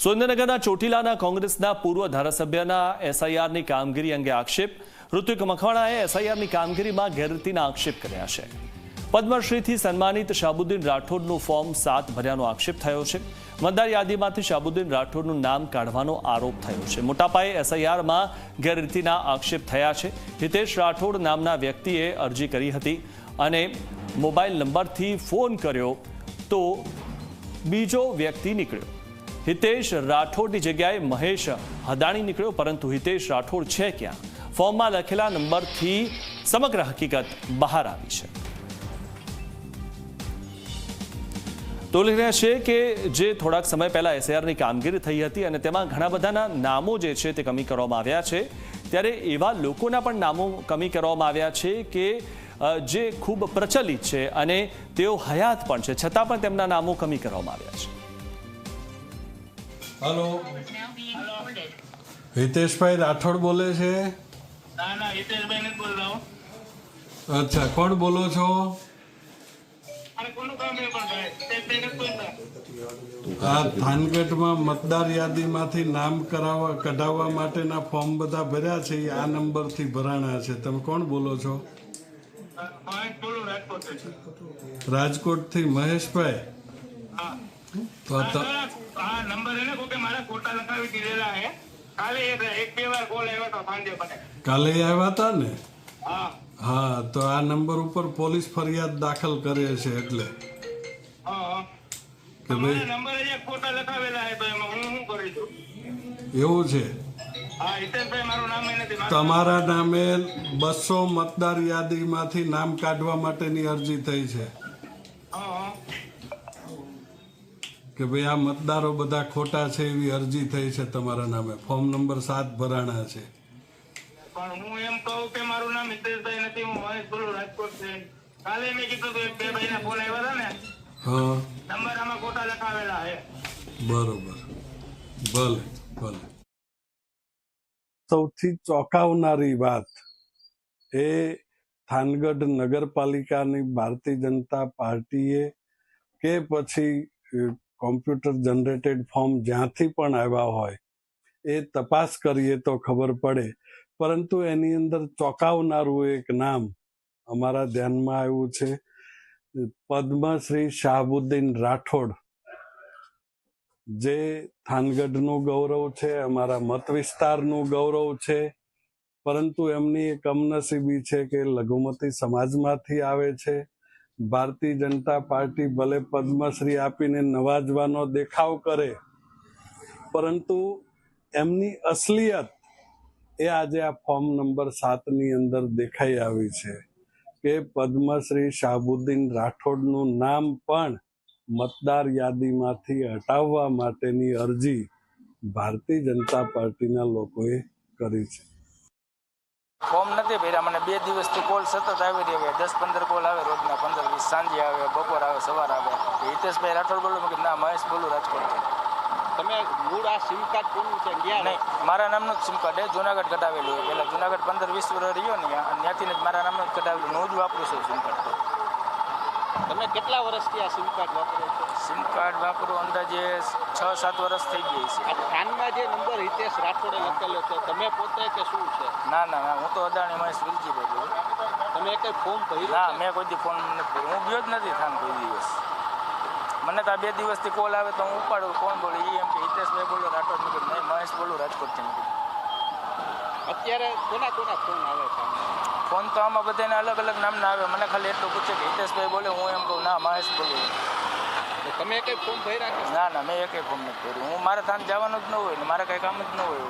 સુરેન્દ્રનગરના ચોટીલાના કોંગ્રેસના પૂર્વ ધારાસભ્યના એસઆઈઆરની કામગીરી અંગે આક્ષેપ. ઋત્વિક મકવાણાએ એસઆઈઆરની કામગીરીમાં ગેરરીતિના આક્ષેપ કર્યા છે. પદ્મશ્રીથી સન્માનિત શાહબુદ્દીન રાઠોડનું ફોર્મ 7 ભર્યાનો આક્ષેપ થયો છે. મતદાર યાદીમાંથી શાહબુદ્દીન રાઠોડનું નામ કાઢવાનો આરોપ થયો છે. મોટા પાયે એસઆઈઆરમાં ગેરરીતિના આક્ષેપ થયા છે. હિતેશ રાઠોડ નામના વ્યક્તિએ અરજી કરી હતી અને મોબાઈલ નંબરથી ફોન કર્યો તો બીજો વ્યક્તિ નીકળ્યો. હિતેશ રાઠોડની જગ્યાએ મહેશ હદાણી નીકળ્યો, પરંતુ હિતેશ રાઠોડ છે ક્યાં? ફોર્મમાં લખેલા નંબરથી સમગ્ર હકીકત બહાર આવી છે. તો લખ્યા છે કે જે થોડાક સમય પહેલા એસઆઈઆરની કામગીરી થઈ હતી અને તેમાં ઘણા બધાના નામો જે છે તે કમી કરવામાં આવ્યા છે, ત્યારે એવા લોકોના પણ નામો કમી કરવામાં આવ્યા છે કે જે ખૂબ પ્રચલિત છે અને તેઓ હયાત પણ છે, છતાં પણ તેમના નામો કમી કરવામાં આવ્યા છે. हेलो हितेश भाई राठौड़ बोले छे? ना ना हितेश भाई नहीं बोल रहा हूँ. अच्छा, कौन बोलो छो? अरे कोनु काम है पण भाई हितेश भाई नहीं बोल रहा. આ થાનગઢમાં મતદાર યાદીમાંથી નામ કઢાવવા માટેના ફોર્મ બધા ભર્યા છે, આ નંબરથી ભરાણા છે. તમે કોણ બોલો છો? મહેશ બોલું રાજકોટ થી. રાજકોટથી મહેશભાઈ? हाँ તો हाँ नंबर है ना को के मारा कोटा लखावी દીધેલા है. કાલે એક બે વાર કોલ આવ્યો તો સાંજે મને. કાલે આવ્યા હતા ને? હા હા, તો આ નંબર ઉપર પોલીસ ફરિયાદ દાખલ કરે છે એટલે હા કે ભાઈ નંબર એ કોટા લખાવેલા है તો એમાં હું શું કરી દઉં? એવું છે. હા હિતેશભાઈ મારું નામ નથી. તમારા નામે 200 મતદાર યાદીમાંથી નામ કાઢવા માટેની અરજી થઈ છે હા કે ભાઈ આ મતદારો બધા ખોટા છે એવી અરજી થઈ છે તમારા નામે. ફોર્મ નંબર 7 ભરાણા છે. પણ હું એમ કહું કે મારું નામ હિતેશભાઈ નથી, હું મહેશ બોલું રાજકોટ થી. કાલે મેં કીધું તો એક બે ભાઈના ફોન આવ્યા હતા ને, હા નંબર આમાં ખોટા લખાવેલા છે. બરોબર, ભલે ભલે. સૌથી ચોંકાવનારી વાત એ થાનગઢ નગરપાલિકાની ભારતીય જનતા પાર્ટીએ કે પછી કોમ્પ્યુટર જનરેટેડ ફોર્મ જ્યાંથી પણ આવ્યા હોય એ તપાસ કરીએ તો ખબર પડે, પરંતુ એની અંદર ચોંકાવનારું એક નામ અમારા ધ્યાનમાં આવ્યું છે. પદ્મશ્રી શાહબુદ્દીન રાઠોડ, જે થાનગઢનું ગૌરવ છે, અમારા મત વિસ્તારનું ગૌરવ છે, પરંતુ એમની એક કમનસીબી છે કે લઘુમતી સમાજમાંથી આવે છે. ભારતીય જનતા પાર્ટી ભલે પદ્મશ્રી આપીને નવાજવાનો દેખાવ કરે, પરંતુ એમની અસલિયત એ આજે આ ફોર્મ નંબર 7ની અંદર દેખાઈ આવી છે કે પદ્મશ્રી શાહબુદ્દીન રાઠોડનું નામ પણ મતદાર યાદીમાંથી હટાવવા માટેની અરજી ભારતીય જનતા પાર્ટીના લોકોએ કરી છે. ફોર્મ નથી ભર્યા. મને 2 દિવસથી કોલ સતત આવી રહ્યા, 10-15 કોલ આવે રોજના, 15-20 સાંજે આવે, બપોર આવે, સવાર આવે. હિતેશભાઈ રાઠોડ બોલું? મેં ના, મહેશ બોલું રાજકોટ. તમે મૂળ આ સિમ કાર્ડ કોનું છે? નહીં, મારા નામનું જ સિમ કાર્ડ જુનાગઢ કઢાવેલું હોય. પહેલાં જુનાગઢ 15-20 વર્ષ રહ્યો ને, ત્યાંથી જ મારા નામનું જ કઢાવેલું. હું જ વાપરું છું સિમ કાર્ડ. તમે કેટલા વર્ષથી આ સિમ કાર્ડ વાપરો છો? સિમ કાર્ડ વાપરું અંદાજે 6-7 વર્ષ થઈ ગઈ છે. આ થાનમાં જે નંબર હિતેશ રાઠોડે લખેલો છે, તમે પોતે કે શું છે? ના ના ના, હું તો અદાણી મહેશ વિલજીભાઈ બોલું. તમે કંઈ ફોર્મ ભર્યું? ના, મેં કોઈ દી ફોન નથી કર્યો. હું ગયો જ નથી થાન કોઈ દિવસ. મને તો આ 2 દિવસથી કોલ આવે તો હું ઉપાડું. કોણ બોલું? એ એમ કે હિતેશભાઈ બોલું રાજકોટ. મેં કીધું નહીં, મહેશ બોલું રાજકોટથી. અત્યારે કોના કોના ફોન આવે છે? ફોન તો આમાં બધાને અલગ અલગ નામના આવે. મને ખાલી એટલું પૂછે કે હિતેશભાઈ બોલે, હું એમ કહું ના, મહેશ બોલું. તમે કંઈ ફોર્મ ભર્યા? ના ના, મેં એકેય ફોર્મ નથી કર્યું. હું મારે થાન જવાનું જ ન હોય ને મારે કંઈ કામ જ ન હોય.